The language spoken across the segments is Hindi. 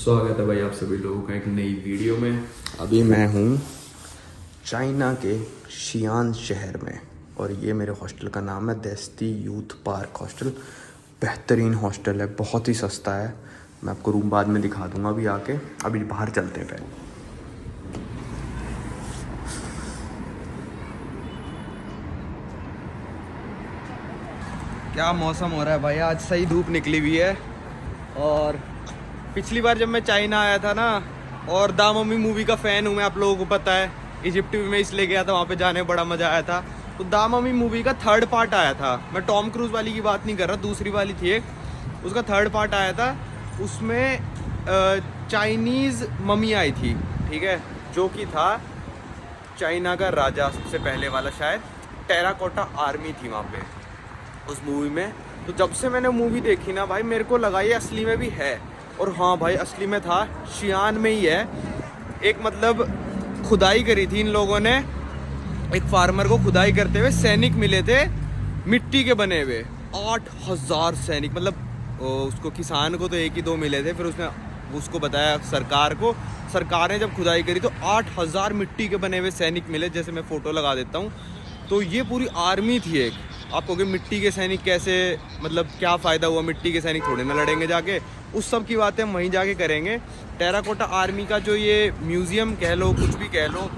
स्वागत है भाई आप सभी लोगों का एक नई वीडियो में। अभी मैं हूँ चाइना के शियान शहर में और ये मेरे हॉस्टल का नाम है देस्ती यूथ पार्क हॉस्टल। बेहतरीन हॉस्टल है, बहुत ही सस्ता है। मैं आपको रूम बाद में दिखा दूँगा अभी आके। अभी बाहर चलते हैं पहले। क्या मौसम हो रहा है भाई, आज सही धूप निकली हुई है। और पिछली बार जब मैं चाइना आया था ना, और दा मम्मी मूवी का फ़ैन हूँ मैं, आप लोगों को पता है। इजिप्ट में इसलिए गया था, वहाँ पे जाने में बड़ा मज़ा आया था। तो दा मम्मी मूवी का 3rd पार्ट आया था। मैं टॉम क्रूज वाली की बात नहीं कर रहा, दूसरी वाली थी एक, उसका 3rd पार्ट आया था। उसमें चाइनीज़ मम्मी आई थी, ठीक है, जो कि था चाइना का राजा सबसे पहले वाला, शायद टेराकोटा आर्मी थी वहाँ पे उस मूवी में। तो जब से मैंने मूवी देखी ना भाई, मेरे को लगा ये असली में भी है। और हाँ भाई, असली में था, शियान में ही है। एक मतलब खुदाई करी थी इन लोगों ने, एक फार्मर को खुदाई करते हुए सैनिक मिले थे मिट्टी के बने हुए 8000 सैनिक। मतलब उसको किसान को तो 1 ही 2 मिले थे, फिर उसने उसको बताया सरकार को। सरकार ने जब खुदाई करी तो 8000 मिट्टी के बने हुए सैनिक मिले, जैसे मैं फ़ोटो लगा देता हूँ। तो ये पूरी आर्मी थी एक। आप कहोगे मिट्टी के सैनिक कैसे, मतलब क्या फ़ायदा हुआ, मिट्टी के सैनिक थोड़े ना लड़ेंगे जाके। उस सब की बातें हम वहीं जाके करेंगे। टेराकोटा आर्मी का जो ये म्यूज़ियम कह लो, कुछ भी कह लो,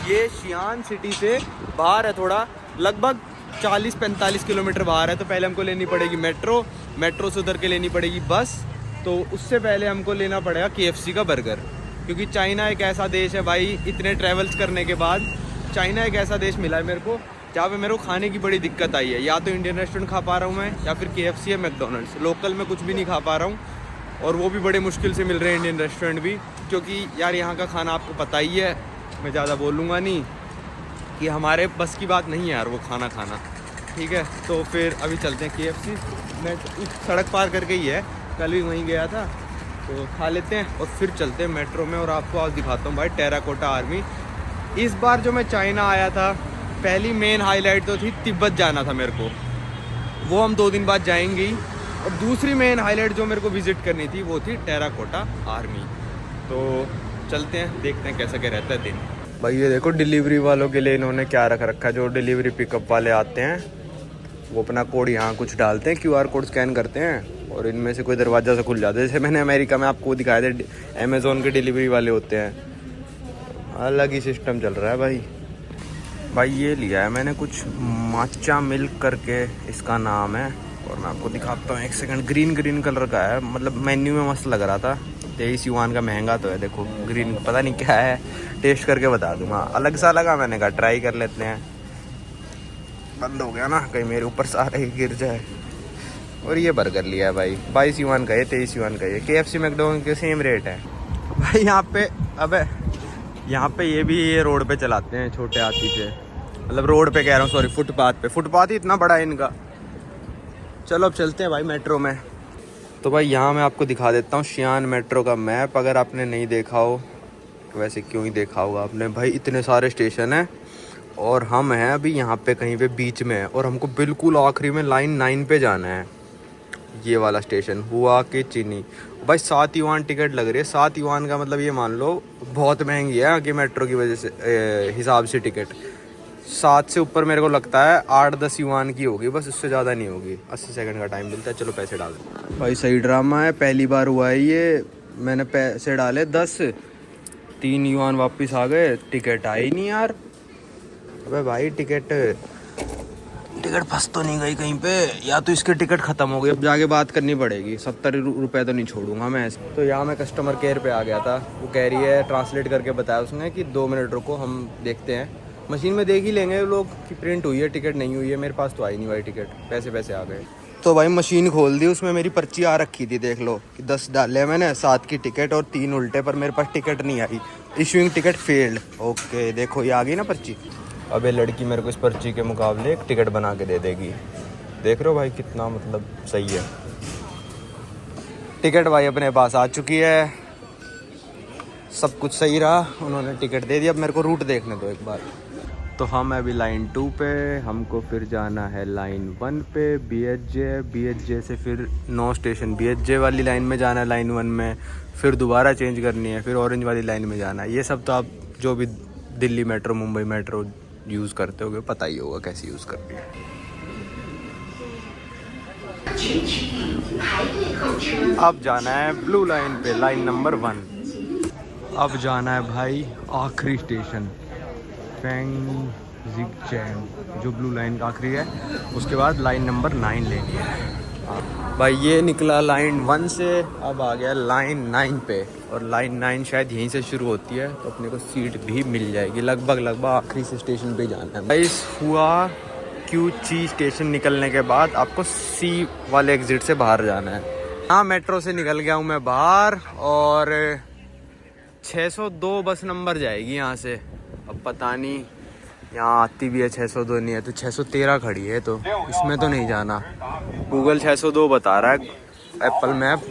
ये शियान सिटी से बाहर है थोड़ा, लगभग 40-45 किलोमीटर बाहर है। तो पहले हमको लेनी पड़ेगी मेट्रो से उधर के लेनी पड़ेगी बस। तो उससे पहले हमको लेना पड़ेगा KFC का बर्गर, क्योंकि चाइना एक ऐसा देश है भाई, इतने ट्रैवल्स करने के बाद चाइना एक ऐसा देश मिला है मेरे को जहाँ पे मेरे को खाने की बड़ी दिक्कत आई है। या तो इंडियन रेस्टोरेंट खा पा रहा हूँ मैं, या फिर KFC या मैकडोनल्ड्स। लोकल में कुछ भी नहीं खा पा रहा हूँ, और वो भी बड़े मुश्किल से मिल रहे हैं इंडियन रेस्टोरेंट भी, क्योंकि यार यहाँ का खाना आपको पता ही है। मैं ज़्यादा बोलूँगा नहीं कि हमारे बस की बात नहीं है यार वो खाना, ठीक है। तो फिर अभी चलते हैं KFC। मैं सड़क पार करके ही है, कल भी वहीं गया था, तो खा लेते हैं और फिर चलते हैं मेट्रो में। और आपको आज दिखाता हूँ भाई टेराकोटा आर्मी। इस बार जो मैं चाइना आया था, पहली मेन हाईलाइट तो थी तिब्बत जाना था मेरे को, वो हम 2 दिन बाद जाएंगे ही। और दूसरी मेन हाईलाइट जो मेरे को विज़िट करनी थी वो थी टेराकोटा आर्मी। तो चलते हैं, देखते हैं कैसा क्या रहता है दिन। भाई ये देखो डिलीवरी वालों के लिए इन्होंने क्या रख रखा है। जो डिलीवरी पिकअप वाले आते हैं वो अपना कोड यहाँ कुछ डालते हैं, QR कोड स्कैन करते हैं और इनमें से कोई दरवाज़ा से खुल जाता है। जैसे मैंने अमेरिका में आपको दिखाया था, अमेज़ोन के डिलीवरी वाले होते हैं। अलग ही सिस्टम चल रहा है भाई। ये लिया है मैंने कुछ माचा मिल्क करके इसका नाम है, और मैं आपको दिखाता हूँ 1 सेकंड। ग्रीन कलर का है, मतलब मेन्यू में मस्त लग रहा था। 23 युआन का, महंगा तो है। देखो ग्रीन, पता नहीं क्या है, टेस्ट करके बता दूंगा। अलग सा लगा, मैंने कहा ट्राई कर लेते हैं। बंद हो गया ना, कहीं मेरे ऊपर सारे गिर जाए। और ये बर्गर लिया है भाई, 22 युआन का है, 23 युआन का है। KFC मैकडोनल्ड के सेम रेट है भाई यहाँ पे। अबे यहाँ पे ये रोड पे चलाते हैं छोटे हाथी से, मतलब रोड पे कह रहा हूँ, सॉरी, फुटपाथ ही इतना बड़ा है इनका। चलो अब चलते हैं भाई मेट्रो में। तो भाई यहाँ मैं आपको दिखा देता हूँ शियान मेट्रो का मैप। अगर आपने नहीं देखा हो, वैसे क्यों ही देखा होगा आपने भाई, इतने सारे स्टेशन हैं और हम हैं अभी यहाँ पे कहीं पे बीच में है, और हमको बिल्कुल आखिरी में लाइन 9 पे जाना है। ये वाला स्टेशन हुआ कि चीनी भाई। 7 युआन टिकट लग रही है। 7 युआन का मतलब ये मान लो बहुत महंगी है कि मेट्रो की वजह से हिसाब से टिकट। 7 से ऊपर मेरे को लगता है 8-10 युआन की होगी बस, उससे ज़्यादा नहीं होगी। 80 सेकंड का टाइम मिलता है। चलो पैसे डाल दो भाई। सही ड्रामा है, पहली बार हुआ है ये। मैंने पैसे डाले 10, 3 युआन वापस आ गए, टिकट आई नहीं यार। अबे भाई टिकट फंस तो नहीं गई कहीं पे, या तो इसके टिकट ख़त्म हो गई। अब जाके बात करनी पड़ेगी। 70 रुपये तो नहीं छोड़ूंगा मैं। तो यहाँ मैं कस्टमर केयर पे आ गया था। वो कह रही है, ट्रांसलेट करके बताया उसने कि 2 मिनट रुको, हम देखते हैं। मशीन में देख ही लेंगे लोग कि प्रिंट हुई है, टिकट नहीं हुई है। मेरे पास तो आई नहीं भाई टिकट, पैसे आ गए। तो भाई मशीन खोल दी, उसमें मेरी पर्ची आ रखी थी, देख लो कि 10 डाले मैंने, 7 की टिकट और 3 उल्टे, पर मेरे पास टिकट नहीं आई। Issuing ticket failed. ओके देखो ये आ गई ना पर्ची। अब ये लड़की मेरे को इस पर्ची के मुकाबले एक टिकट बना के दे देगी। देख रहे हो भाई कितना मतलब सही है। टिकट भाई अपने पास आ चुकी है, सब कुछ सही रहा, उन्होंने टिकट दे दिया। अब मेरे को रूट देखने दो एक बार। तो हम अभी लाइन 2 पे, हमको फिर जाना है लाइन 1 पे BHJ से फिर 9 स्टेशन BHJ वाली लाइन में जाना है लाइन 1 में, फिर दोबारा चेंज करनी है, फिर ऑरेंज वाली लाइन में जाना है। ये सब तो आप जो भी Delhi metro Mumbai metro use करते होगे पता ही होगा कैसे यूज़ करनी है। अब जाना है ब्लू लाइन पे, लाइन नंबर 1। अब जाना है भाई आखिरी स्टेशन फेंगजिचेन, जो ब्लू लाइन का आखिरी है। उसके बाद लाइन नंबर 9 लेनी है। भाई ये निकला लाइन 1 से, अब आ गया लाइन 9 पे, और लाइन 9 शायद यहीं से शुरू होती है, तो अपने को सीट भी मिल जाएगी। लगभग आखिरी से स्टेशन पे जाना है। भाई हुआ क्यूची स्टेशन निकलने के बाद आपको C वाले एग्जिट से बाहर जाना है। हाँ, मेट्रो से निकल गया हूँ मैं बाहर, और 602 बस नंबर जाएगी यहाँ से। अब पता नहीं यहाँ आती भी है 602 नहीं है तो 613 खड़ी है, तो इसमें तो नहीं जाना। गूगल 602 बता रहा है, एप्पल मैप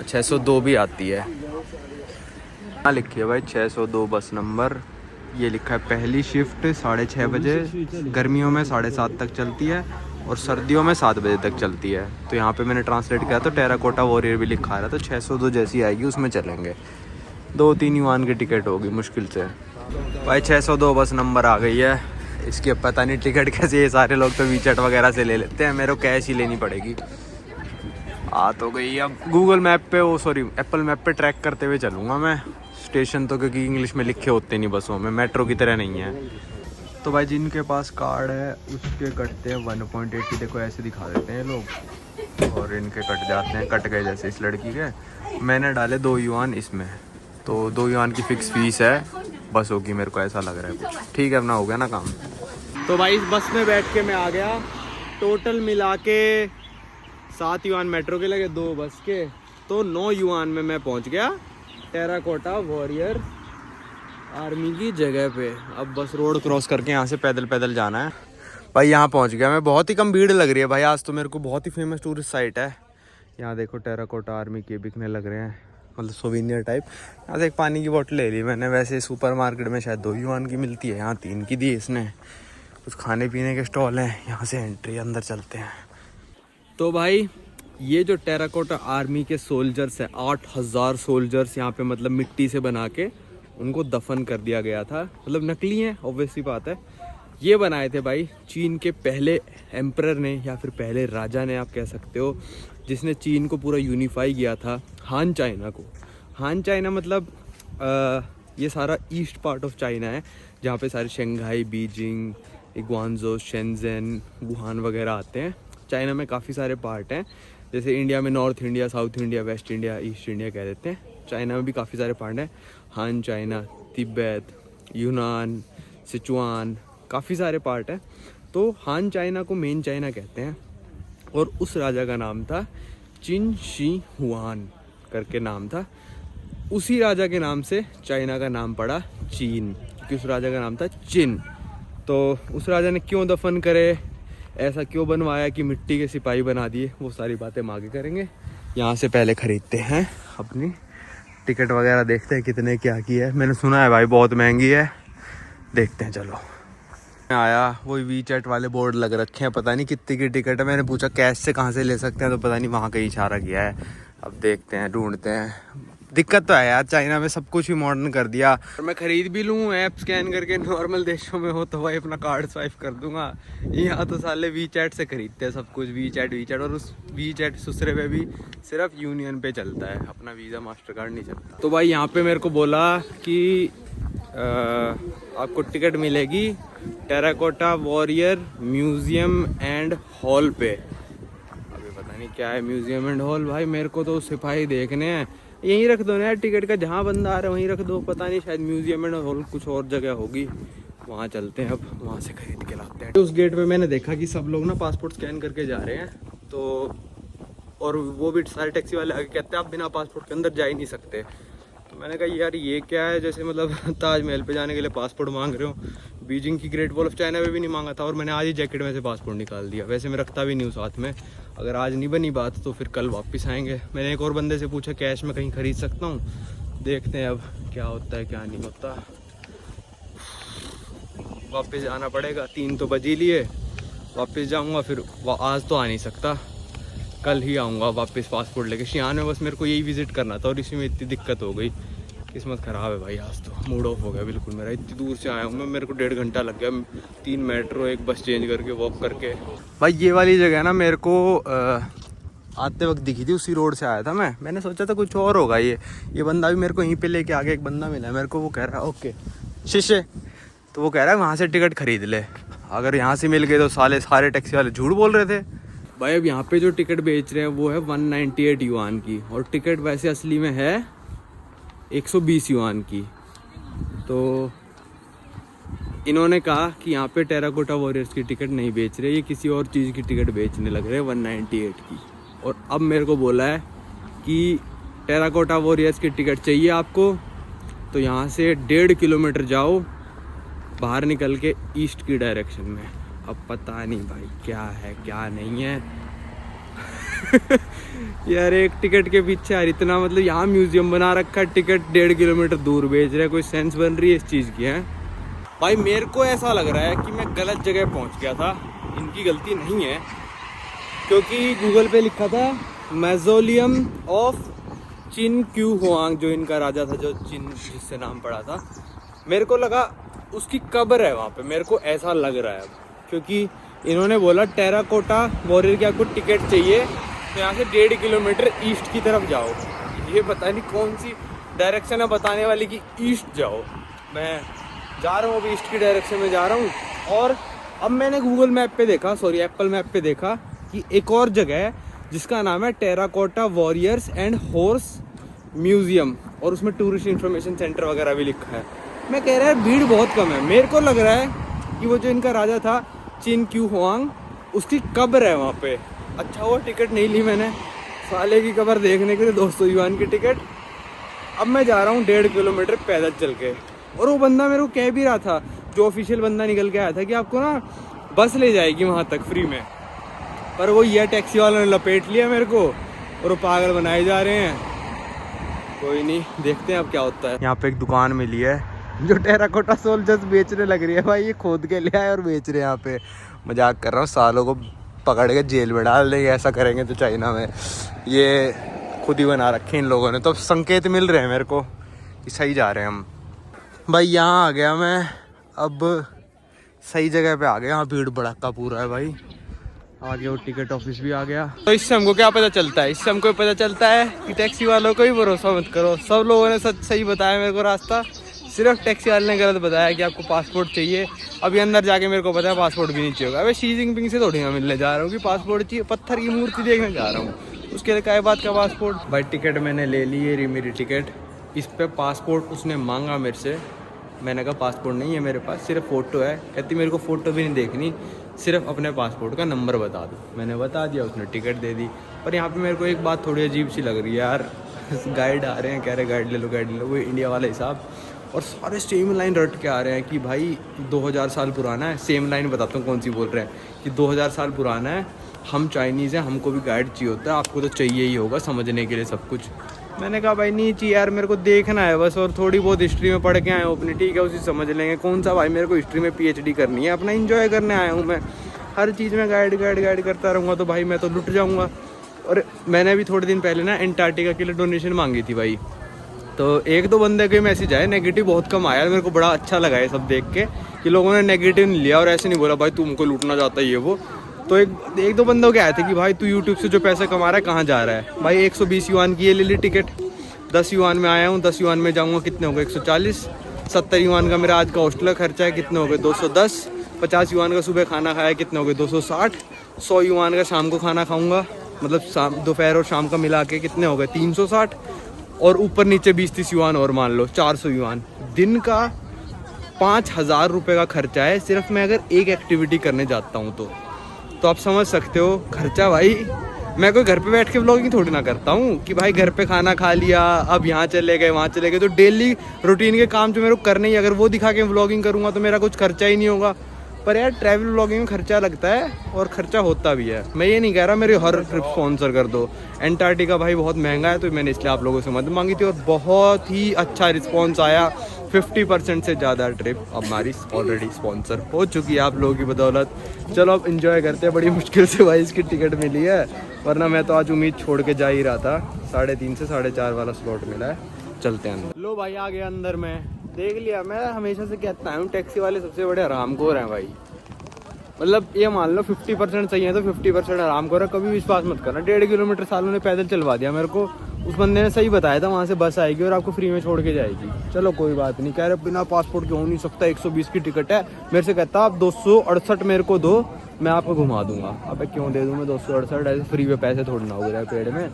602 भी आती है। यहाँ लिखी है भाई 602 बस नंबर, ये लिखा है पहली शिफ्ट 6:30 बजे, गर्मियों में 7:30 तक चलती है और सर्दियों में 7 बजे तक चलती है। तो यहाँ पे मैंने ट्रांसलेट किया तो टेराकोटा वॉरियर भी लिखा रहा, तो 602 जैसी आएगी उसमें चलेंगे। 2-3 युआन की टिकट होगी मुश्किल से। भाई 602 बस नंबर आ गई है। इसकी पता नहीं टिकट कैसे, ये सारे लोग तो वीचैट वगैरह से ले लेते हैं, मेरे को कैश ही लेनी पड़ेगी। आ तो गई। अब गूगल मैप पे एप्पल मैप पे ट्रैक करते हुए चलूँगा मैं स्टेशन, तो क्योंकि इंग्लिश में लिखे होते नहीं बसों में, मेट्रो की तरह नहीं है। तो भाई जिनके पास कार्ड है उसके कटते हैं 1.80, देखो ऐसे दिखा देते हैं लोग, और इनके कट जाते हैं, कट गए जैसे इस लड़की के। मैंने डाले 2 युआन इसमें, तो 2 युआन की फ़िक्स फीस है बसों की, मेरे को ऐसा लग रहा है कुछ। ठीक है, अपना हो गया ना काम। तो भाई इस बस में बैठ के मैं आ गया, टोटल मिला के 7 युआन मेट्रो के लगे, 2 बस के, तो 9 युआन में मैं पहुंच गया टेराकोटा वॉरियर आर्मी की जगह पे। अब बस रोड क्रॉस करके यहाँ से पैदल जाना है। भाई यहाँ पहुँच गया मैं, बहुत ही कम भीड़ लग रही है भाई आज तो। मेरे को बहुत ही फेमस टूरिस्ट साइट है यहाँ, देखो टेराकोटा आर्मी के बिकने लग रहे हैं, मतलब सोविनियर टाइप। यहाँ से एक पानी की बोतल ले ली मैंने, वैसे सुपरमार्केट में शायद 2 युआन की मिलती है, यहाँ 3 की दी इसने। कुछ खाने पीने के स्टॉल हैं, यहाँ से एंट्री, अंदर चलते हैं। तो भाई ये जो टेराकोटा आर्मी के सोल्जर्स हैं, 8000 सोल्जर्स यहाँ पे मतलब मिट्टी से बना के उनको दफन कर दिया गया था, मतलब नकली हैं ऑब्वियसली बात है। ये बनाए थे भाई चीन के पहले एम्परर ने, या फिर पहले राजा ने आप कह सकते हो, जिसने चीन को पूरा यूनिफाई किया था, हान चाइना को। हान चाइना मतलब ये सारा ईस्ट पार्ट ऑफ चाइना है, जहाँ पे सारे Shanghai, Beijing, Guangzhou, Shenzhen, Wuhan वगैरह आते हैं। चाइना में काफ़ी सारे पार्ट हैं, जैसे इंडिया में north India, south India, waste India, east India कह देते हैं। चाइना में भी काफ़ी सारे पार्ट हैं, हान चाइना, तिब्बत, यूनान, सिचुआन, काफ़ी सारे पार्ट हैं। तो हान चाइना को मेन चाइना कहते हैं, और उस राजा का नाम था चिन शी हुआन करके नाम था। उसी राजा के नाम से चाइना का नाम पड़ा चीन, क्योंकि उस राजा का नाम था चिन। तो उस राजा ने क्यों दफन करे, ऐसा क्यों बनवाया कि मिट्टी के सिपाही बना दिए, वो सारी बातें हम आगे करेंगे। यहाँ से पहले ख़रीदते हैं अपनी टिकट वगैरह, देखते हैं कितने क्या की है। मैंने सुना है भाई बहुत महंगी है, देखते हैं चलो। आया वही वीचैट वाले बोर्ड लग रखे हैं, पता नहीं कितने की टिकट है। मैंने पूछा कैश से कहाँ से ले सकते हैं, तो पता नहीं वहाँ का ही इशारा किया है। अब देखते हैं, ढूंढते हैं। दिक्कत तो है यार, चाइना में सब कुछ ही मॉडर्न कर दिया। और मैं ख़रीद भी लूँ ऐप स्कैन करके, नॉर्मल देशों में हो तो भाई अपना कार्ड स्वाइप कर दूंगा। यहाँ तो साले वीचैट से खरीदते हैं सब कुछ, वीचैट, और उस वीचैट दूसरे पे भी सिर्फ यूनियन पे चलता है, अपना वीज़ा मास्टर कार्ड नहीं चलता। तो भाई यहाँ पे मेरे को बोला कि आपको टिकट मिलेगी terracotta warrior museum and hall पे। अभी पता नहीं क्या है म्यूज़ियम एंड हॉल, भाई मेरे को तो सिपाही देखने हैं। यहीं रख दो ना यार टिकट का, जहाँ बंदा आ रहा है वहीं रख दो। पता नहीं शायद म्यूज़ियम एंड हॉल कुछ और जगह होगी, वहाँ चलते हैं। अब वहाँ से खरीद के लाते हैं। उस गेट पे मैंने देखा कि सब लोग ना पासपोर्ट स्कैन करके जा रहे हैं, तो और वो भी सारे टैक्सी वाले आगे कहते हैं आप बिना पासपोर्ट के अंदर जा ही नहीं सकते। तो मैंने कहा यार ये क्या है, जैसे मतलब ताजमहल पे जाने के लिए पासपोर्ट मांग रहे हो। बीजिंग की ग्रेट वॉल ऑफ चाइना में भी नहीं मांगा था, और मैंने आज ही जैकेट में से पासपोर्ट निकाल दिया। वैसे मैं रखता भी नहीं हूँ साथ में, अगर आज नहीं बनी बात तो फिर कल वापस आएंगे। मैंने एक और बंदे से पूछा कैश में कहीं ख़रीद सकता हूँ, देखते हैं अब क्या होता है क्या नहीं होता। वापस जाना पड़ेगा। 3 तो बज ही लिए, वापस जाऊंगा फिर। आज तो आ नहीं सकता, कल ही आऊँगा वापस पासपोर्ट लेके। शियान में बस मेरे को यही विज़िट करना था और इसी में इतनी दिक्कत हो गई। किस्मत ख़राब है भाई, आज तो मूड ऑफ हो गया बिल्कुल मेरा। इतनी दूर से आया हूँ मैं, मेरे को 1.5 घंटा लग गया 3 मेट्रो 1 बस चेंज करके वॉक करके। भाई ये वाली जगह ना मेरे को आते वक्त दिखी थी, उसी रोड से आया था मैंने सोचा था कुछ और होगा। ये बंदा भी मेरे को यहीं पे लेके आगे एक बंदा मिला है मेरे को, वो कह रहा है ओके शीशे, तो वो कह रहा है वहाँ से टिकट खरीद ले। अगर यहाँ से मिल गए तो सारे टैक्सी वाले झूठ बोल रहे थे। भाई अब यहाँ पे जो टिकट बेच रहे हैं वो है 198 युआन की, और टिकट वैसे असली में है 120 युआन की। तो इन्होंने कहा कि यहाँ पे टेराकोटा वॉरियर्स की टिकट नहीं बेच रहे, ये किसी और चीज़ की टिकट बेचने लग रहे हैं 198 की। और अब मेरे को बोला है कि टेराकोटा वॉरियर्स की टिकट चाहिए आपको तो यहाँ से 1.5 किलोमीटर जाओ बाहर निकल के ईस्ट की डायरेक्शन में। अब पता नहीं भाई क्या है क्या नहीं है। यार एक टिकट के पीछे यार इतना, मतलब यहाँ म्यूजियम बना रखा है, टिकट 1.5 किलोमीटर दूर बेच रहे हैं। कोई सेंस बन रही है इस चीज़ की है भाई? मेरे को ऐसा लग रहा है कि मैं गलत जगह पहुँच गया था। इनकी गलती नहीं है, क्योंकि गूगल पे लिखा था मौज़ोलियम ऑफ चिन क्यू हुआंग, जो इनका राजा था, जो चिन जिससे नाम पड़ा था। मेरे को लगा उसकी कब्र है वहाँ पे, मेरे को ऐसा लग रहा है। क्योंकि इन्होंने बोला टेराकोटा वॉरियर की आपको टिकट चाहिए तो यहाँ से 1.5 किलोमीटर ईस्ट की तरफ जाओ। ये पता नहीं कौन सी डायरेक्शन है बताने वाली कि ईस्ट जाओ। मैं जा रहा हूँ अभी ईस्ट की डायरेक्शन में जा रहा हूँ। और अब मैंने गूगल मैप पे देखा, सॉरी एप्पल मैप पे देखा कि एक और जगह है जिसका नाम है terracotta warriors and horse museum, और उसमें टूरिस्ट इन्फॉर्मेशन सेंटर वगैरह भी लिखा है। मैं कह रहा है भीड़ बहुत कम है। मेरे को लग रहा है कि वो जो इनका राजा था चिन क्यू हुआंग, उसकी कब्र है वहाँ पे। अच्छा वो टिकट नहीं ली मैंने, साले की कब्र देखने के लिए 200 युआन की टिकट। अब मैं जा रहा हूँ 1.5 किलोमीटर पैदल चल के। और वो बंदा मेरे को कह भी रहा था, जो ऑफिशियल बंदा निकल के आया था, कि आपको ना बस ले जाएगी वहाँ तक फ्री में। पर वो ये टैक्सी वालों ने लपेट लिया मेरे को और वो पागल बनाए जा रहे हैं। कोई नहीं, देखते हैं अब क्या होता है। यहाँ पे एक दुकान मिली है जो टेराकोटा सोल्जर्स बेचने लग रही है। भाई ये खोद के ले आए और बेच रहे हैं यहाँ पे। मजाक कर रहा हूँ, सालों को पकड़ के जेल में डाल देंगे ऐसा करेंगे तो चाइना में। ये खुद ही बना रखे इन लोगों ने। तो अब संकेत मिल रहे हैं मेरे को कि सही जा रहे हैं हम। भाई यहाँ आ गया मैं, अब सही जगह पे आ गया। यहाँ भीड़ भड़का पूरा है भाई। आ गया, वो टिकट ऑफिस भी आ गया। तो इससे हमको क्या पता चलता है? इससे हमको पता चलता है कि टैक्सी वालों को ही भरोसा मत करो। सब लोगों ने सही बताया मेरे को रास्ता, सिर्फ टैक्सी वाले ने गलत बताया कि आपको पासपोर्ट चाहिए। अभी अंदर जाके मेरे को पता है पासपोर्ट भी नहीं चाहिए होगा। अबे शी जिनपिंग से थोड़ी ना मिलने जा रहा हूँ कि पासपोर्ट चाहिए, पत्थर की मूर्ति देखने जा रहा हूँ। उसके लिए क्या बात का पासपोर्ट? भाई टिकट मैंने ले ली है, मेरी टिकट। इस पर पासपोर्ट उसने मांगा मेरे से। मैंने कहा पासपोर्ट नहीं है मेरे पास, सिर्फ फ़ोटो है। कहती मेरे को फ़ोटो भी नहीं देखनी, सिर्फ अपने पासपोर्ट का नंबर बता दो। मैंने बता दिया, उसने टिकट दे दी। पर यहाँ पे मेरे को एक बात थोड़ी अजीब सी लग रही है यार। गाइड आ रहे हैं, कह रहे गाइड ले लो गाइड ले लो, वो इंडिया वाला हिसाब। और सारे सेम लाइन रट के आ रहे हैं कि भाई 2000 साल पुराना है। सेम लाइन बताता हूँ कौन सी बोल रहे हैं, कि 2000 साल पुराना है, हम चाइनीज़ हैं, हमको भी गाइड चाहिए होता है, आपको तो चाहिए ही होगा समझने के लिए सब कुछ। मैंने कहा भाई नहीं चाहिए यार, मेरे को देखना है बस, और थोड़ी बहुत हिस्ट्री में पढ़ के आया हूँ अपनी, ठीक है उसी समझ लेंगे। कौन सा भाई, मेरे को हिस्ट्री में PhD करनी है, अपना एंजॉय करने आया हूँ मैं। हर चीज़ में गाइड करता रहूँगा तो भाई मैं तो लुट जाऊँगा। और मैंने भी थोड़े दिन पहले ना एंटार्क्टिका के लिए डोनेशन मांगी थी भाई। तो 1-2 बंदे के मैसेज आए, नेगेटिव बहुत कम आया। मेरे को बड़ा अच्छा लगा है सब देख के कि लोगों ने नेगेटिव नहीं लिया और ऐसे नहीं बोला भाई तुमको लूटना चाहता है ये वो। तो एक दो बंदों के आए थे कि भाई तू यूट्यूब से जो पैसे कमा रहा है कहाँ जा रहा है। भाई 120 युआन की ये ले ली टिकट, 10 युआन में आया हूँ, 10 युआन में जाऊँगा कितने हो गए 140। 70 युआन का मेरा आज का हॉस्टल का खर्चा है, कितने हो गए 210। 50 युआन का सुबह खाना खाया, कितने हो गए 260। 100 युआन का शाम को खाना खाऊंगा, मतलब दोपहर और शाम का मिला के कितने हो गए 360। और ऊपर नीचे 20-30 युआन और मान लो 400 युआन। दिन का 5000 रुपये का खर्चा है सिर्फ मैं अगर एक एक्टिविटी करने जाता हूँ तो आप समझ सकते हो खर्चा। भाई मैं कोई घर पे बैठ के व्लॉगिंग थोड़ी ना करता हूँ कि भाई घर पे खाना खा लिया, अब यहाँ चले गए वहाँ चले गए। तो डेली रूटीन के काम जो मेरे को करने ही, अगर वो दिखा के व्लॉगिंग करूँगा तो मेरा कुछ खर्चा ही नहीं होगा। पर यार ट्रैवल व्लॉगिंग में खर्चा लगता है और खर्चा होता भी है। मैं ये नहीं कह रहा मेरी हर ट्रिप स्पॉन्सर कर दो। एंटार्क्टिका भाई बहुत महंगा है, तो मैंने इसलिए आप लोगों से मदद मांगी थी और बहुत ही अच्छा रिस्पॉन्स आया। 50% से ज़्यादा ट्रिप अब हमारी ऑलरेडी स्पॉन्सर हो चुकी है आप लोगों की बदौलत। चलो अब इंजॉय करते हैं। बड़ी मुश्किल से भाई इसकी टिकट मिली है, वरना मैं तो आज उम्मीद छोड़ के जा ही रहा था। 3:30 से 4:30 वाला स्लॉट मिला है। चलते हैं अंदर। लो भाई आ गया अंदर में। देख लिया, मैं हमेशा से कहता हूँ टैक्सी वाले सबसे बड़े हरामखोर हैं भाई। मतलब ये मान लो 50% सही है तो 50% हरामखोर है। कभी विश्वास मत करना। 1.5 किलोमीटर सालों ने पैदल चलवा दिया मेरे को। उस बंदे ने सही बताया था, वहाँ से बस आएगी और आपको फ्री में छोड़ के जाएगी। चलो कोई बात नहीं, कह रहे बिना पासपोर्ट के हो नहीं सकता, 120 की टिकट है। मेरे से कहता आप 268 मेरे को दो, मैं आपको घुमा दूंगा। अबे क्यों दे दूँ मैं 268, ऐसे फ्री में पैसे थोड़ी ना हो रहा है पेड़ में।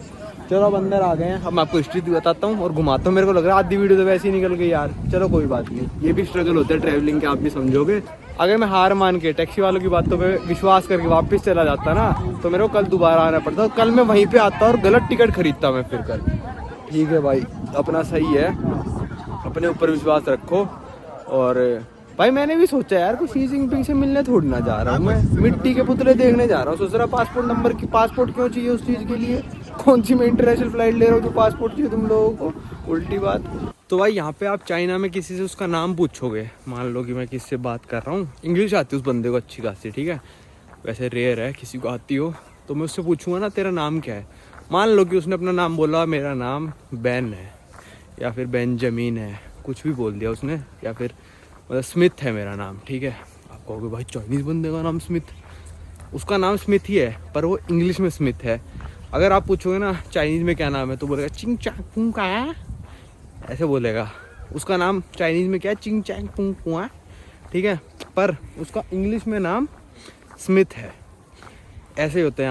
चलो अब अंदर आ गए हैं। अब मैं आपको हिस्ट्री बताता हूँ और घुमाता हूँ। मेरे को लग रहा है आधी वीडियो तो वैसे ही निकल गई यार। चलो कोई बात नहीं, ये भी स्ट्रगल होता है ट्रैवलिंग के, आप भी समझोगे। अगर मैं हार मान के टैक्सी वालों की बातों पे विश्वास करके वापस चला जाता ना, तो मेरे को कल दोबारा आना पड़ता। कल मैं वहीं पे आता और गलत टिकट खरीदता मैं फिर कल। ठीक है भाई, अपना सही है, अपने ऊपर विश्वास रखो। और भाई मैंने भी सोचा यार कुछ शी जिनपिंग से मिलने थोड़ी ना जा रहा हूँ मैं, मिट्टी के पुतले देखने जा रहा हूँ। सोच रहा पासपोर्ट नंबर की, पासपोर्ट क्यों चाहिए उस चीज़ के लिए? कौन सी मैं इंटरनेशनल फ्लाइट ले रहा हूँ जो पासपोर्ट चाहिए तुम लोगों को? उल्टी बात। तो भाई यहाँ पे आप चाइना में किसी से उसका नाम पूछोगे, मान लो कि मैं किससे बात कर रहा हूँ, इंग्लिश आती है उस बंदे को अच्छी खासी, ठीक है, वैसे रेयर है किसी को आती हो, तो मैं उससे पूछूंगा ना तेरा नाम क्या है। मान लो कि उसने अपना नाम बोला मेरा नाम बैन है या फिर बेंजामिन है, कुछ भी बोल दिया उसने, या फिर मतलब स्मिथ है मेरा नाम, ठीक है। आप कहोगे भाई चाइनीज़ बंदे का नाम स्मिथ, उसका नाम स्मिथ ही है पर वो इंग्लिश में स्मिथ है। अगर आप पूछोगे ना चाइनीज़ में क्या नाम है, तो बोलेगा चिंग चांग पुंग का, ऐसे बोलेगा। उसका नाम चाइनीज़ में क्या है? चिंग चांग पुंग पुआ, ठीक है, पर उसका इंग्लिश में नाम स्मिथ है। ऐसे ही होता है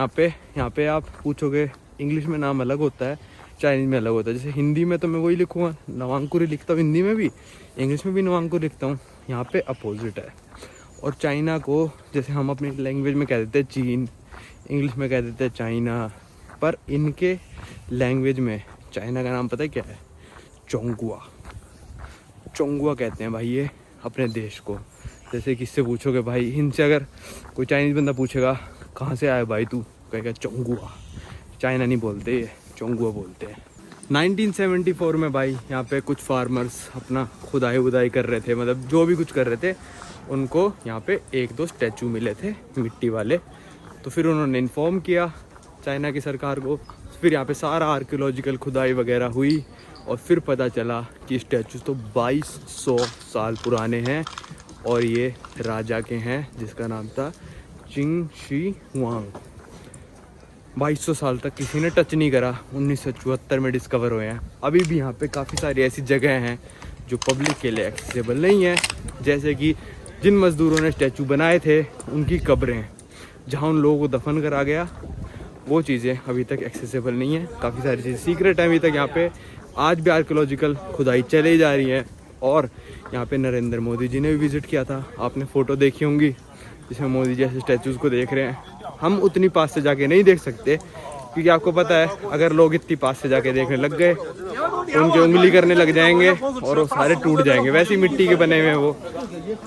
यहाँ पे आप पूछोगे इंग्लिश में नाम अलग होता है, चाइनीज़ में अलग होता है। जैसे हिंदी में तो मैं वही लिखूँगा, नवांकुर लिखता हूँ हिंदी में भी, इंग्लिश में भी नवांकुर लिखता हूँ। यहाँ पे अपोजिट है। और चाइना को जैसे हम अपनी लैंग्वेज में कह देते हैं चीन, इंग्लिश में कह देते हैं चाइना, पर इनके लैंग्वेज में चाइना का नाम पता है क्या है? चोंगुआ। चोंगुआ कहते हैं भाई ये अपने देश को। जैसे किससे पूछोगे भाई, इनसे अगर कोई चाइनीज़ बंदा पूछेगा कहाँ से आया भाई तू, कहेगा चोंगुआ। चाइना नहीं बोलते ये, चोंगुआ बोलते हैं। 1974 में भाई यहाँ पे कुछ फार्मर्स अपना खुदाई वुदाई कर रहे थे, मतलब जो भी कुछ कर रहे थे, उनको यहाँ पे 1-2 स्टैचू मिले थे मिट्टी वाले। तो फिर उन्होंने इन्फॉर्म किया चाइना की सरकार को। फिर यहाँ पे सारा आर्कियोलॉजिकल खुदाई वगैरह हुई और फिर पता चला कि स्टैचूज तो 2200 साल पुराने हैं और ये राजा के हैं जिसका नाम था चिंग शी हुआंग। 2200 साल तक किसी ने टच नहीं करा, 1974 में डिस्कवर हुए हैं। अभी भी यहाँ पे काफ़ी सारी ऐसी जगह हैं जो पब्लिक के लिए एक्सेसिबल नहीं है, जैसे कि जिन मज़दूरों ने स्टैचू बनाए थे उनकी कब्रें, जहाँ उन लोगों को दफन करा गया, वो चीज़ें अभी तक एक्सेसिबल नहीं है। काफ़ी सारी चीज़ें सीक्रेट है अभी तक यहाँ पे। आज भी आर्कियोलॉजिकल खुदाई चली जा रही है। और यहाँ पे नरेंद्र मोदी जी ने भी विज़िट किया था, आपने फ़ोटो देखी होंगी जिसमें मोदी जी ऐसे स्टैचूज़ को देख रहे हैं। हम उतनी पास से जाके नहीं देख सकते, क्योंकि आपको पता है अगर लोग इतनी पास से जाके देखने लग गए तो उनकी उंगली करने लग जाएंगे और वो सारे टूट जाएंगे, वैसी मिट्टी के बने हुए हैं वो।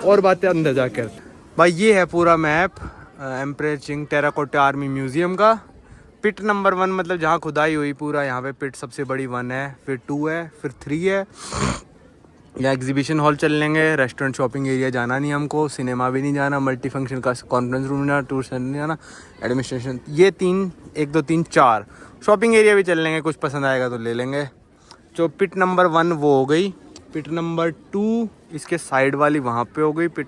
और बातें अंदर जाकर भाई, ये है पूरा मैप एम्परर चिंग टेराकोटा आर्मी म्यूजियम का। पिट नंबर 1 मतलब जहाँ खुदाई हुई पूरा, यहाँ पे पिट सबसे बड़ी 1 है, फिर 2 है, फिर 3 है। यहाँ एग्जीबिशन हॉल चल लेंगे, रेस्टोरेंट शॉपिंग एरिया जाना नहीं हमको, सिनेमा भी नहीं जाना, मल्टी फंक्शन का कॉन्फ्रेंस रूम नहीं जाना, टूर सेंटर नहीं जाना, एडमिनिस्ट्रेशन, ये 3, 1 2 3 4 शॉपिंग एरिया भी चल लेंगे, कुछ पसंद आएगा तो ले लेंगे। जो पिट नंबर 1 वो हो गई। पिट नंबर 2 इसके साइड वाली वहाँ पे हो गई पिट,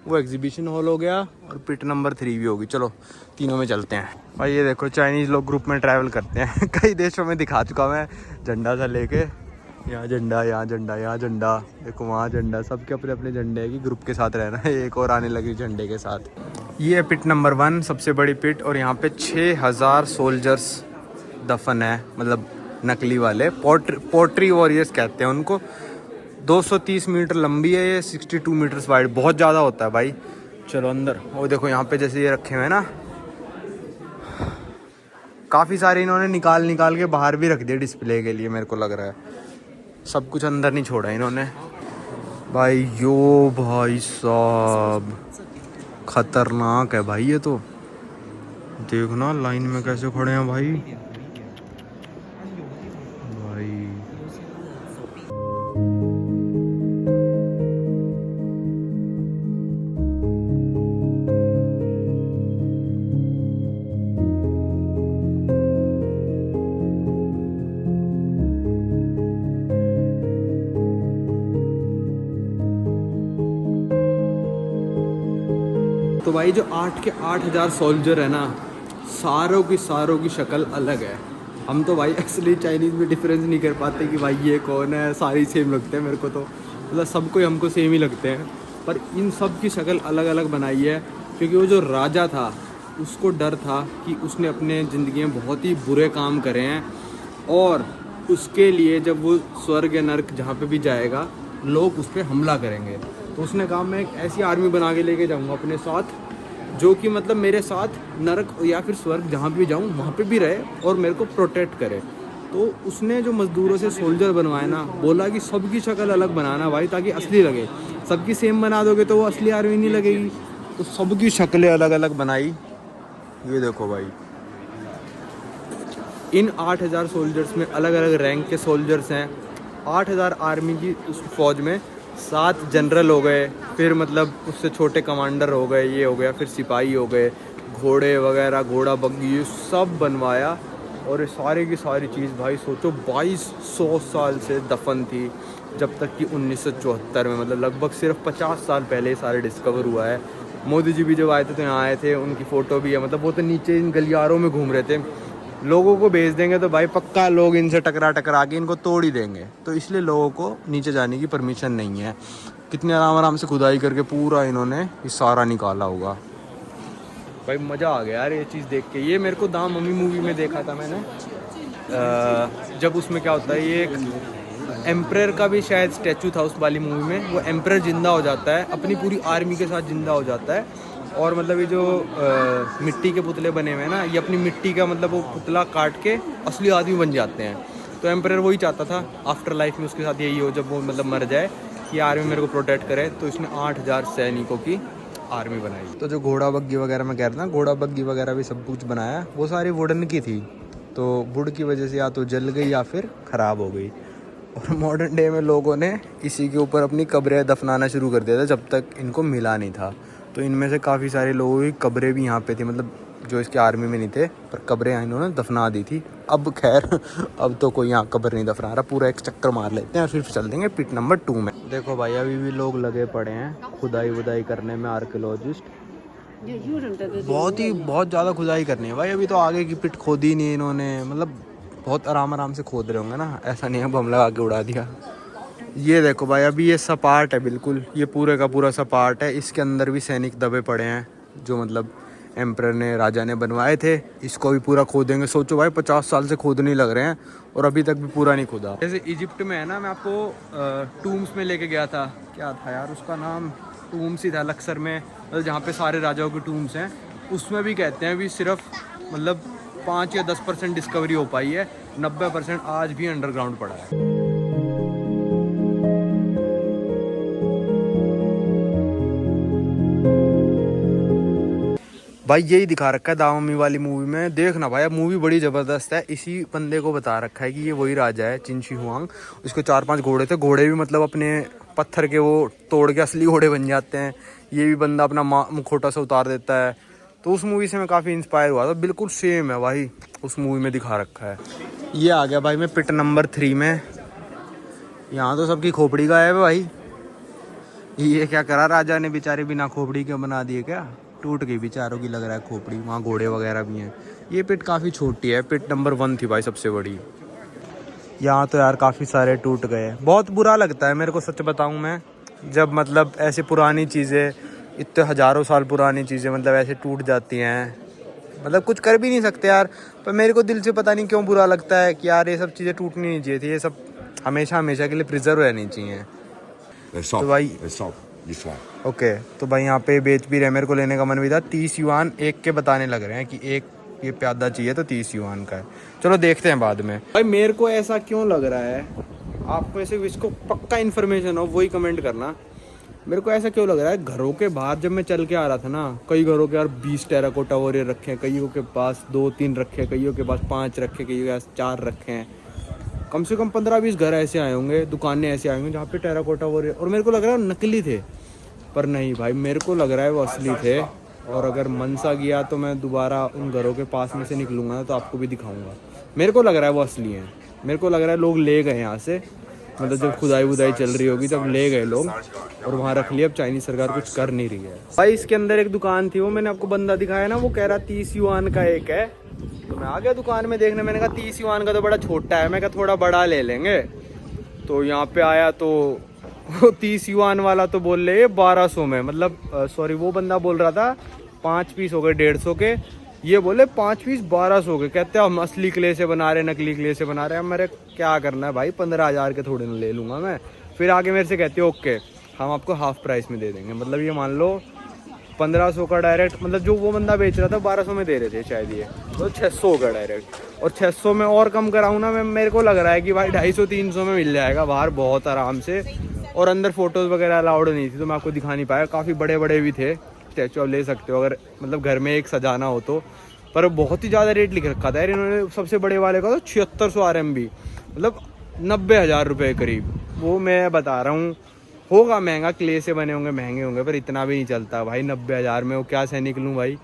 वो एग्जीबिशन हॉल हो गया। और पिट नंबर 3 भी होगी। चलो तीनों में चलते हैं भाई। ये देखो चाइनीज़ लोग ग्रुप में ट्रैवल करते हैं कई देशों में दिखा चुका मैं, झंडा सा लेके, यहाँ झंडा, यहाँ झंडा, यहाँ झंडा, देखो वहाँ झंडा, सबके अपने अपने झंडे है कि ग्रुप के साथ रहना है। एक और आने लगी झंडे के साथ। ये है पिट नंबर 1 सबसे बड़ी पिट, और यहाँ पे 6000 सोल्जर्स दफन है, मतलब नकली वाले, पोट्री वॉरियर्स कहते हैं उनको। 230 मीटर लंबी है ये, 62 मीटर्स वाइड, बहुत ज़्यादा होता है भाई। चलो अंदर। वो देखो यहाँ पे जैसे ये रखे हुए हैं ना, काफ़ी सारे इन्होंने निकाल के बाहर भी रख दिए डिस्प्ले के लिए, मेरे को लग रहा है। सब कुछ अंदर नहीं छोड़ा इन्होंने भाई। यो भाई साहब, खतरनाक है भाई ये तो। देखना लाइन में कैसे खड़े हैं भाई भाई। तो भाई जो 8 के 8,000 सोल्जर है ना, सारों की शक्ल अलग है। हम तो भाई असली चाइनीज़ में डिफरेंस नहीं कर पाते कि भाई ये कौन है, सारी सेम लगते हैं मेरे को तो, मतलब सबको हमको सेम ही लगते हैं। पर इन सब की शक्ल अलग अलग बनाई है, क्योंकि वो जो राजा था उसको डर था कि उसने अपने ज़िंदगी में बहुत ही बुरे काम करे हैं, और उसके लिए जब वो स्वर्ग या नर्क जहाँ पे भी जाएगा लोग उस पर हमला करेंगे। तो उसने कहा मैं एक ऐसी आर्मी बना के लेके जाऊँगा अपने साथ, जो कि मतलब मेरे साथ नरक या फिर स्वर्ग जहाँ भी जाऊँ वहाँ पे भी रहे और मेरे को प्रोटेक्ट करे। तो उसने जो मज़दूरों से सोल्जर बनवाए ना, बोला कि सबकी शक्ल अलग बनाना भाई ताकि असली लगे। सबकी सेम बना दोगे तो वो असली आर्मी नहीं लगेगी। तो सबकी शक्लें अलग अलग बनाई। ये देखो भाई, इन 8,000 सोल्जर्स में अलग अलग रैंक के सोल्जर्स हैं। 8,000 आर्मी की उस फौज में 7 जनरल हो गए, फिर मतलब उससे छोटे कमांडर हो गए, ये हो गया, फिर सिपाही हो गए, घोड़े वगैरह, घोड़ा बग्गी, ये सब बनवाया। और ये सारी की सारी चीज़ भाई सोचो 2200 साल से दफन थी, जब तक कि 1974 में, मतलब लगभग सिर्फ 50 साल पहले सारे डिस्कवर हुआ है। मोदी जी भी जब आए थे तो यहाँ आए थे, उनकी फ़ोटो भी है, मतलब वो तो नीचे इन गलियारों में घूम रहे थे। लोगों को भेज देंगे तो भाई पक्का लोग इनसे टकरा के इनको तोड़ ही देंगे, तो इसलिए लोगों को नीचे जाने की परमिशन नहीं है। कितने आराम से खुदाई करके पूरा इन्होंने ये सारा निकाला होगा। भाई मज़ा आ गया यार ये चीज़ देख के। ये मेरे को दा मम्मी मूवी में देखा था मैंने, जब उसमें क्या होता है, ये एक एम्परर का भी शायद स्टैचू था उस वाली मूवी में। वो एम्परर जिंदा हो जाता है, अपनी पूरी आर्मी के साथ जिंदा हो जाता है, और मतलब ये जो मिट्टी के पुतले बने हुए हैं ना, ये अपनी मिट्टी का मतलब वो पुतला काट के असली आदमी बन जाते हैं। तो एम्परर वही चाहता था आफ्टर लाइफ में उसके साथ यही हो, जब वो मतलब मर जाए, कि आर्मी मेरे को प्रोटेक्ट करे। तो इसने 8,000 सैनिकों की आर्मी बनाई। तो जो घोड़ा बग्गी वगैरह मैं कह रहा था, घोड़ा बग्गी वगैरह भी सब कुछ बनाया, वो सारी वुडन की थी। तो वुड की वजह से या तो जल गई या फिर ख़राब हो गई। और मॉडर्न डे में लोगों ने इसी के ऊपर अपनी कब्रें दफनाना शुरू कर दिया था, जब तक इनको मिला नहीं था। तो इनमें से काफ़ी सारे लोगों की कब्रें भी यहाँ पे थी, मतलब जो इसके आर्मी में नहीं थे, पर कब्रें इन्होंने दफना दी थी। अब खैर अब तो कोई यहाँ कब्र नहीं दफना रहा, पूरा एक चक्कर मार लेते हैं और फिर चल देंगे पिट नंबर 2 में। देखो भाई अभी भी लोग लगे पड़े हैं खुदाई वुदाई करने में, आर्कियोलॉजिस्ट बहुत ज़्यादा खुदाई करनी है भाई। अभी तो आगे की पिट खोदी नहीं इन्होंने, मतलब बहुत आराम से खोद रहे होंगे ना, ऐसा नहीं है बम लगा के उड़ा दिया। ये देखो भाई अभी ये सपाट है बिल्कुल, ये पूरे का पूरा सपाट है। इसके अंदर भी सैनिक दबे पड़े हैं जो मतलब एम्परर ने, राजा ने बनवाए थे। इसको भी पूरा खोदेंगे। सोचो भाई 50 साल से खोदने लग रहे हैं और अभी तक भी पूरा नहीं खोदा। जैसे इजिप्ट में है ना, मैं आपको टूम्स में लेके गया था, क्या था यार उसका नाम, टूम्स ही था लक्सर में, मतलब जहाँ पे सारे राजाओं के टूम्स हैं। उसमें भी कहते हैं भी सिर्फ मतलब 5 या 10% डिस्कवरी हो पाई है, 90% आज भी अंडरग्राउंड पड़ा है। भाई यही दिखा रखा है दाममी वाली मूवी में, देखना भाई अब मूवी बड़ी ज़बरदस्त है। इसी बंदे को बता रखा है कि ये वही राजा है चिन शी हुआंग। उसको 4-5 घोड़े थे, घोड़े भी मतलब अपने पत्थर के वो तोड़ के असली घोड़े बन जाते हैं। ये भी बंदा अपना मुखौटा से उतार देता है। तो उस मूवी से मैं काफ़ी इंस्पायर हुआ था, बिल्कुल सेम है भाई उस मूवी में दिखा रखा है। ये आ गया भाई मैं पिट नंबर 3 में। यहाँ तो सबकी खोपड़ी गायब है भाई। ये क्या करा राजा ने, बेचारे बिना खोपड़ी के बना दिए, क्या टूट गई बेचारों की लग रहा है खोपड़ी। वहाँ घोड़े वगैरह भी हैं। ये पिट काफ़ी छोटी है, पिट नंबर 1 थी भाई सबसे बड़ी। यहाँ तो यार काफ़ी सारे टूट गए, बहुत बुरा लगता है मेरे को सच बताऊँ मैं, जब मतलब ऐसे पुरानी चीज़ें, इतने हज़ारों साल पुरानी चीज़ें मतलब ऐसे टूट जाती हैं। मतलब कुछ कर भी नहीं सकते यार, पर मेरे को दिल से पता नहीं क्यों बुरा लगता है कि यार ये सब चीज़ें टूटनी नहीं चाहिए थी, ये सब हमेशा के लिए प्रिजर्व रहनी चाहिए। तो भाई ओके, तो भाई यहाँ पे बेच भी रहे, मेरे को लेने का मन भी था। 30 युआन एक के बताने लग रहे हैं कि एक ये प्यादा चाहिए तो 30 युआन का है। चलो देखते हैं बाद में। भाई मेरे को ऐसा क्यों लग रहा है, आपको ऐसे इसको पक्का इन्फॉर्मेशन हो वही कमेंट करना। मेरे को ऐसा क्यों लग रहा है, घरों के बाहर जब मैं चल के आ रहा था ना, कई घरों के यार 20 टेराकोटा वॉरियर रखे हैं, कईयों के पास 2-3 रखे हैं, कईयों के पास 5 रखे, कईयों के पास 4 रखे हैं। कम से कम 15-20 घर ऐसे आए होंगे, दुकानें ऐसे आए होंगे जहाँ पे टेराकोटा वॉरियर, और मेरे को लग रहा है नकली थे, पर नहीं भाई, मेरे को लग रहा है वो असली थे। और अगर मन सा गया तो मैं दोबारा उन घरों के पास में से निकलूंगा ना, तो आपको भी दिखाऊंगा। मेरे को लग रहा है वो असली हैं, मेरे को लग रहा है लोग ले गए यहाँ से, मतलब जब खुदाई वुदाई चल रही होगी तब ले गए लोग और वहाँ रख लिया। अब चाइनीज सरकार कुछ कर नहीं रही है भाई। इसके अंदर एक दुकान थी, वो मैंने आपको बंदा दिखाया ना, वो कह रहा 30 युआन का एक है, तो मैं आ गया दुकान में देखने। मैंने कहा 30 युआन का तो बड़ा छोटा है, मैं कहा थोड़ा बड़ा ले लेंगे। तो यहाँ पे आया तो 30 युआन वाला तो बोल रहे 1200 में, मतलब सॉरी, वो बंदा बोल रहा था 5 पीस हो गए 150 के, ये बोले 5 पीस 1200 के। कहते हैं हम असली क्ले से बना रहे, नकली क्ले से बना रहे हैं। मेरे क्या करना है भाई, 15,000 के थोड़े ना ले लूँगा मैं। फिर आगे मेरे से कहते हो ओके हम आपको हाफ प्राइस में दे देंगे, मतलब ये मान लो 1500 का डायरेक्ट, मतलब जो वो बंदा बेच रहा था 1200 में दे रहे थे शायद, ये तो 600 का डायरेक्ट। और 600 में और कम कराऊँ ना मैं, मेरे को लग रहा है कि भाई 250-300 में मिल जाएगा बाहर बहुत आराम से। और अंदर फोटोज़ वगैरह अलाउड नहीं थी तो मैं आपको दिखा नहीं पाया। काफ़ी बड़े बड़े भी थे, स्टैचू आप ले सकते हो अगर मतलब घर में एक सजाना हो तो, पर बहुत ही ज़्यादा रेट लिख रखा था यार इन्होंने। सबसे बड़े वाले का तो 7600 RMB, मतलब 90,000 रुपये करीब। वो मैं बता रहा हूँ, होगा महंगा, क्ले से बने होंगे, महंगे होंगे, पर इतना भी नहीं चलता भाई 90,000 में। वो क्या सैनिक लूँ भाई,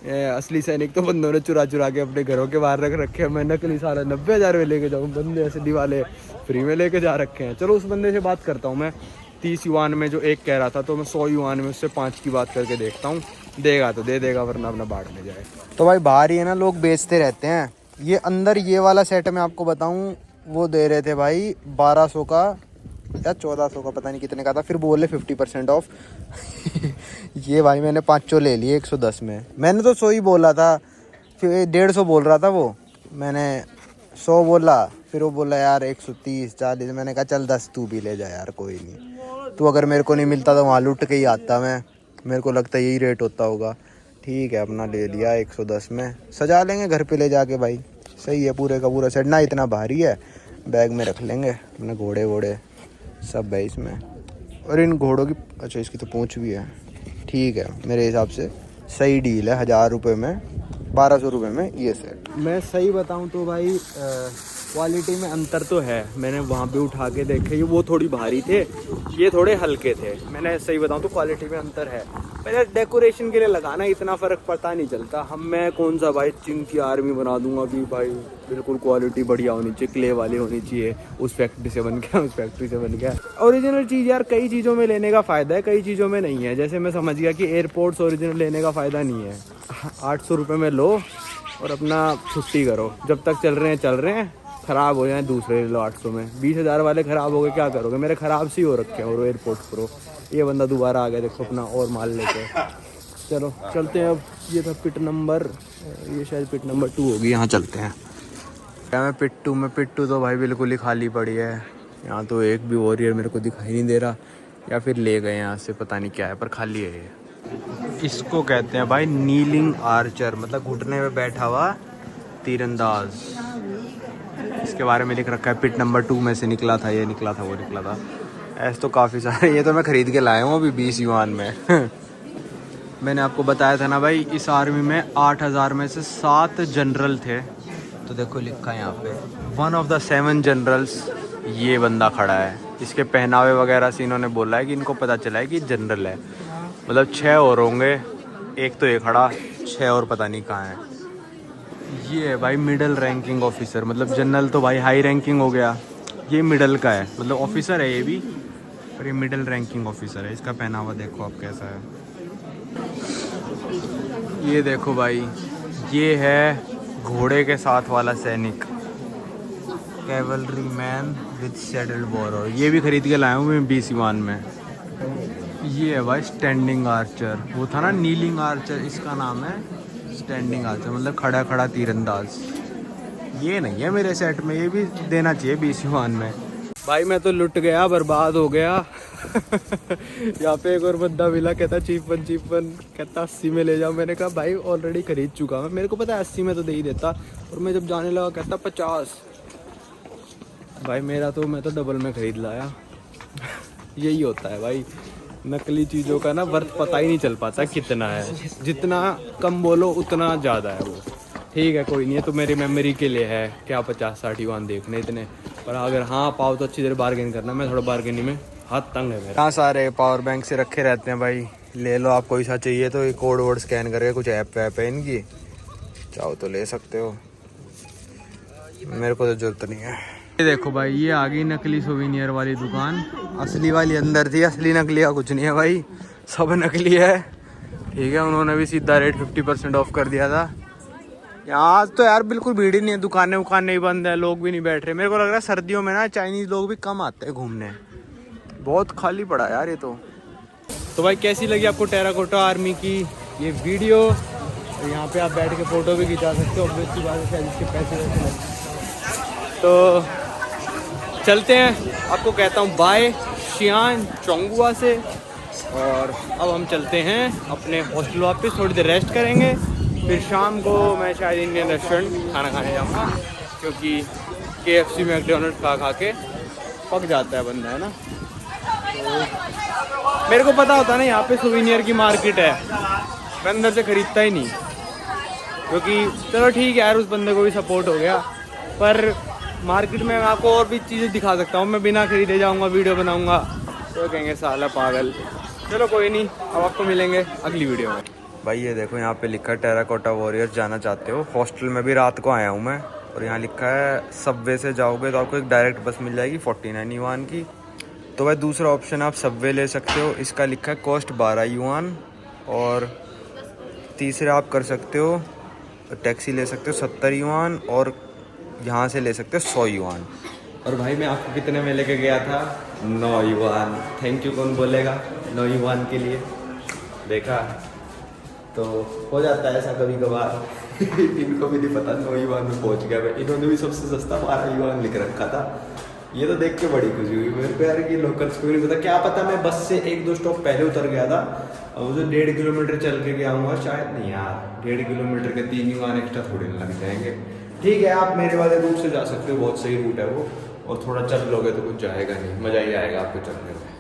असली सैनिक तो बंदों ने चुरा चुरा के अपने घरों के बाहर रख रखे हैं। मैं नकली सारा 90,000 में लेके जाऊँ, बंदे असली वाले फ्री में लेके जा रखे हैं। चलो उस बंदे से बात करता हूँ मैं, 30 युआन में जो एक कह रहा था, तो मैं 100 युआन में उससे 5 की बात करके देखता हूँ, देगा तो दे देगा, वरना अपना बाढ़ में जाए। तो भाई बाहर ही है ना, लोग बेचते रहते हैं। ये अंदर ये वाला सेट मैं आपको बताऊं, वो दे रहे थे भाई 1200 का या 1400 का, पता नहीं कितने का था। फिर बोले 50% ऑफ। ये भाई मैंने 5 ले लिए 110 में। मैंने तो 100 ही बोला था, फिर 150 बोल रहा था वो, मैंने 100 बोला, फिर वो बोला यार 130-40। मैंने कहा चल 10 तू भी ले जा यार, कोई नहीं, तू अगर मेरे को नहीं मिलता तो वहाँ लुट के ही आता मैं, मेरे को लगता है यही रेट होता होगा। ठीक है, अपना ले लिया 110 में, सजा लेंगे घर पे ले जाके भाई। सही है, पूरे का पूरा सेट ना इतना भारी है, बैग में रख लेंगे। अपने घोड़े वोड़े सब है इसमें, और इन घोड़ों की, अच्छा इसकी तो पूंछ भी है। ठीक है, मेरे हिसाब से सही डील है, 1000 रुपये में 1200 रुपये में ये सेट। मैं सही बताऊं तो भाई क्वालिटी में अंतर तो है। मैंने वहाँ पे उठा के देखे, ये वो थोड़ी भारी थे, ये थोड़े हल्के थे। मैंने सही बताऊं तो क्वालिटी में अंतर है। पहले डेकोरेशन के लिए लगाना इतना फ़र्क पता नहीं चलता। हम मैं कौन सा भाई चिंग की आर्मी बना दूंगा कि भाई बिल्कुल क्वालिटी बढ़िया होनी चाहिए, क्ले वाली होनी चाहिए, उस फैक्ट्री से बन गया, उस फैक्ट्री से बन गया। ओरिजिनल चीज़ यार कई चीज़ों में लेने का फ़ायदा है, कई चीज़ों में नहीं है। जैसे मैं समझ गया कि एयरपोर्ट्स ओरिजिनल लेने का फ़ायदा नहीं है। 800 रुपये में लो और अपना छुट्टी करो, जब तक चल रहे हैं, ख़राब हो जाए दूसरे ले लो 800 में। 20,000 वाले ख़राब हो गए, क्या करोगे? मेरे ख़राब सी हो रखे हैं और एयरपोर्ट प्रो। ये बंदा दोबारा आ गया, देखो अपना और माल लेके। चलो चलते हैं अब। ये था पिट नंबर, ये शायद पिट नंबर 2 होगी, यहाँ चलते हैं। क्या मैं पिट्टू तो भाई बिल्कुल ही खाली पड़ी है। यहाँ तो एक भी वॉरियर मेरे को दिखाई नहीं दे रहा, या फिर ले गए यहाँ से, पता नहीं क्या है, पर खाली है ये। इसको कहते हैं भाई नीलिंग आर्चर, मतलब घुटने में बैठा हुआ तीरंदाज। इसके बारे में लिख रखा है पिट नंबर 2 में से निकला था, ये निकला था, वो निकला था। ऐसे तो काफ़ी सारे, ये तो मैं ख़रीद के लाया हूँ अभी 20 युआन में। मैंने आपको बताया था ना भाई, इस आर्मी में 8000 में से 7 जनरल थे। तो देखो लिखा है यहाँ पे 1 of the 7 जनरल्स, ये बंदा खड़ा है। इसके पहनावे वगैरह से इन्होंने बोला है कि इनको पता चला है कि जनरल है। मतलब 6 और होंगे, एक तो ये खड़ा, 6 और पता नहीं कहाँ है। ये है भाई मिडल रैंकिंग ऑफिसर, मतलब जनरल तो भाई हाई रैंकिंग हो गया, ये मिडल का है, मतलब ऑफिसर है ये भी, पर ये मिडल रैंकिंग ऑफिसर है। इसका पहनावा देखो आप कैसा है। ये देखो भाई, ये है घोड़े के साथ वाला सैनिक, कैवलरी मैन विद सैडल बोरो। ये भी खरीद के लाया हूँ मैं 20 युआन में। ये है भाई स्टैंडिंग आर्चर, वो था ना नीलिंग आर्चर, इसका नाम है स्टैंडिंग आर्चर, मतलब खड़ा खड़ा तीरंदाज। ये नहीं है मेरे सेट में, ये भी देना चाहिए 20 युआन में। भाई मैं तो लुट गया, बर्बाद हो गया। यहाँ पे एक और बंदा मिला, कहता चीपन कहता 80 में ले जाओ। मैंने कहा भाई ऑलरेडी खरीद चुका मैं, मेरे को पता है 80 में तो दे ही देता। और मैं जब जाने लगा कहता 50। भाई मैं तो डबल में खरीद लाया। यही होता है भाई, नकली चीज़ों का ना वर्थ पता ही नहीं चल पाता कितना है, जितना कम बोलो उतना ज़्यादा है वो। ठीक है कोई नहीं है, तो मेरी मेमोरी के लिए है, क्या 50-60 युआन देखने इतने, पर अगर हाँ पाओ तो अच्छी देर बार्गेन करना, मैं थोड़ा बार्गेनिंग में हाथ तंग है मेरा। कहाँ सारे पावर बैंक से रखे रहते हैं भाई, ले लो आप कोई सा चाहिए तो, ये कोड वोड स्कैन करके कुछ ऐप वैप है इनकी, चाहो तो ले सकते हो, मेरे को तो जरूरत नहीं है। ये देखो भाई ये आ गई नकली सोविनियर वाली दुकान, असली वाली अंदर थी, असली नकली का कुछ नहीं है भाई, सब नकली है। ठीक है, उन्होंने भी सीधा रेट 50% ऑफ कर दिया था। यहाँ तो यार बिल्कुल भीड़ ही नहीं है, दुकानें उकानें ही बंद है, लोग भी नहीं बैठ रहे। मेरे को लग रहा है सर्दियों में ना चाइनीज़ लोग भी कम आते हैं घूमने, बहुत खाली पड़ा यार ये तो भाई कैसी लगी आपको टेराकोटा आर्मी की ये वीडियो? तो यहाँ पे आप बैठ के फ़ोटो भी खिंचा सकते हो, ऑब्वियसली बात है, शायद इसके पैसे वैसे लगते। तो चलते हैं, आपको कहता हूँ बाय शियान चोंगुआ से, और अब हम चलते हैं अपने हॉस्टल वापस, थोड़ी देर रेस्ट करेंगे, फिर शाम को मैं शायद इंडियन रेस्टोरेंट खाना खाने जाऊँगा, क्योंकि KFC मैकडोनल्ड्स खा के पक जाता है बंदा, है ना। तो मेरे को पता होता ना यहाँ पे सोविनियर की मार्केट है, मैं अंदर से ख़रीदता ही नहीं, क्योंकि चलो ठीक है यार उस बंदे को भी सपोर्ट हो गया, पर मार्केट में मैं आपको और भी चीज़ें दिखा सकता हूँ, मैं बिना खरीदे जाऊँगा वीडियो बनाऊँगा तो कहेंगे साला पागल। चलो कोई नहीं, अब आपको मिलेंगे अगली वीडियो में। भाई ये देखो यहाँ पे लिखा है टेराकोटा वॉरियर्स जाना चाहते हो, हॉस्टल में भी रात को आया हूँ मैं, और यहाँ लिखा है सबवे से जाओगे तो आपको एक डायरेक्ट बस मिल जाएगी 49 युआन की। तो भाई दूसरा ऑप्शन आप सबवे ले सकते हो, इसका लिखा है कॉस्ट 12 युआन, और तीसरा आप कर सकते हो टैक्सी ले सकते हो 70 युआन, और यहाँ से ले सकते हो 100 युआन। और भाई मैं आपको कितने में लेके गया था? 9 युआन। थैंक यू कौन बोलेगा 9 युआन के लिए? देखा, तो हो जाता है ऐसा कभी कभार। इनको भी नहीं पता 9 युआन में पहुंच गया मैं, इन्होंने भी सबसे सस्ता 12 युआन लिख रखा था। ये तो देख के बड़ी खुशी हुई मेरे को यार कि लोकल्स को भी नहीं पता, क्या पता मैं बस से 1-2 स्टॉप पहले उतर गया था, अब मुझे 1.5 किलोमीटर चल के गया हूँ शायद, नहीं यार 1.5 किलोमीटर के 3 युआन एक्स्ट्रा थोड़े लग जाएंगे। ठीक है, आप मेरे वाले रूट से जा सकते हो, बहुत सही रूट है वो, और थोड़ा चल लोगे तो कुछ जाएगा नहीं, मज़ा ही आएगा आपको चलने में।